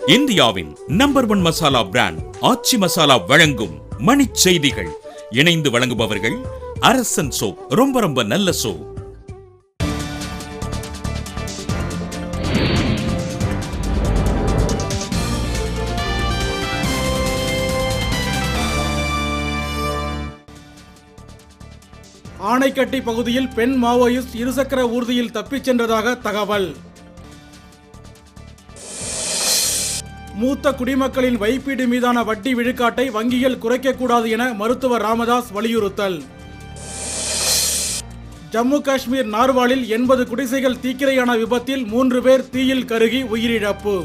இந்தியாவின் number 1 masala brand ஆச்சி மசாலா வழங்கும் மணிச் செய்திகள். இணைந்து வழங்குபவர்கள் அரசன் சோப். ரொம்ப நல்ல சோப். ஆனைக்கட்டி பகுதியில் பெண் மாவோயிஸ்ட் இருசக்கர ஊர்தியில் தப்பிச் சென்றதாக தகவல். மூத்த குடிமக்களின் வைப்பீடு மீதான வட்டி விழுக்காட்டை வங்கிகள் குறைக்கக்கூடாது என மருத்துவர் ராமதாஸ் வலியுறுத்தல். ஜம்மு காஷ்மீர் நார்வாலில் 80 குடிசைகள் தீக்கிரையான விபத்தில் 3 பேர் தீயில் கருகி உயிரிழப்பு.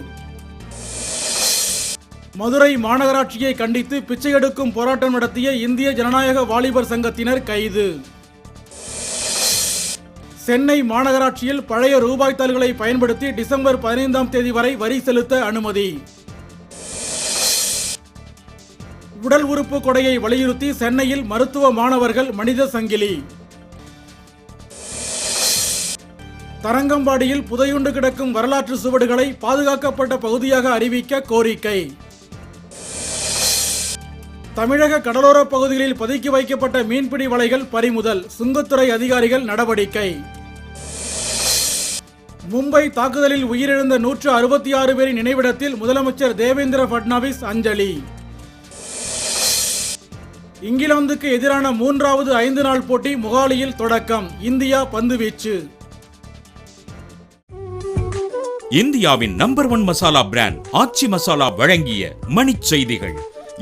மதுரை மாநகராட்சியை கண்டித்து பிச்சை எடுக்கும் போராட்டம் நடத்திய இந்திய ஜனநாயக வாலிபர் சங்கத்தினர் கைது. சென்னை மாநகராட்சியில் பழைய ரூபாய் தாள்களை பயன்படுத்தி டிசம்பர் 15ஆம் தேதி வரை வரி செலுத்த அனுமதி. உடல் உறுப்பு கொடையை வலியுறுத்தி சென்னையில் மருத்துவ மாணவர்கள் மனித சங்கிலி. தரங்கம்பாடியில் புதையுண்டு கிடக்கும் வரலாற்று சுவடுகளை பாதுகாக்கப்பட்ட பகுதியாக அறிவிக்க கோரிக்கை. தமிழக கடலோர பகுதிகளில் பதுக்கி வைக்கப்பட்ட மீன்பிடி வலைகள் பறிமுதல். சுங்கத்துறை அதிகாரிகள் நடவடிக்கை. மும்பை தாக்குதலில் உயிரிழந்த 166 பேரின் நினைவிடத்தில் முதலமைச்சர் தேவேந்திர பட்னாவிஸ் அஞ்சலி. இங்கிலாந்துக்கு எதிரான 3வது 5 நாள் போட்டி மொகாலியில் தொடக்கம். இந்தியா பந்துவீச்சு. இந்தியாவின் நம்பர் 1 மசாலா பிராண்ட் ஆச்சி மசாலா வழங்கிய மணிச் செய்திகள்.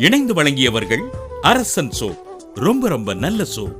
இணைந்து வழங்கியவர்கள் அரசன் சோப். ரொம்ப நல்ல சோப்.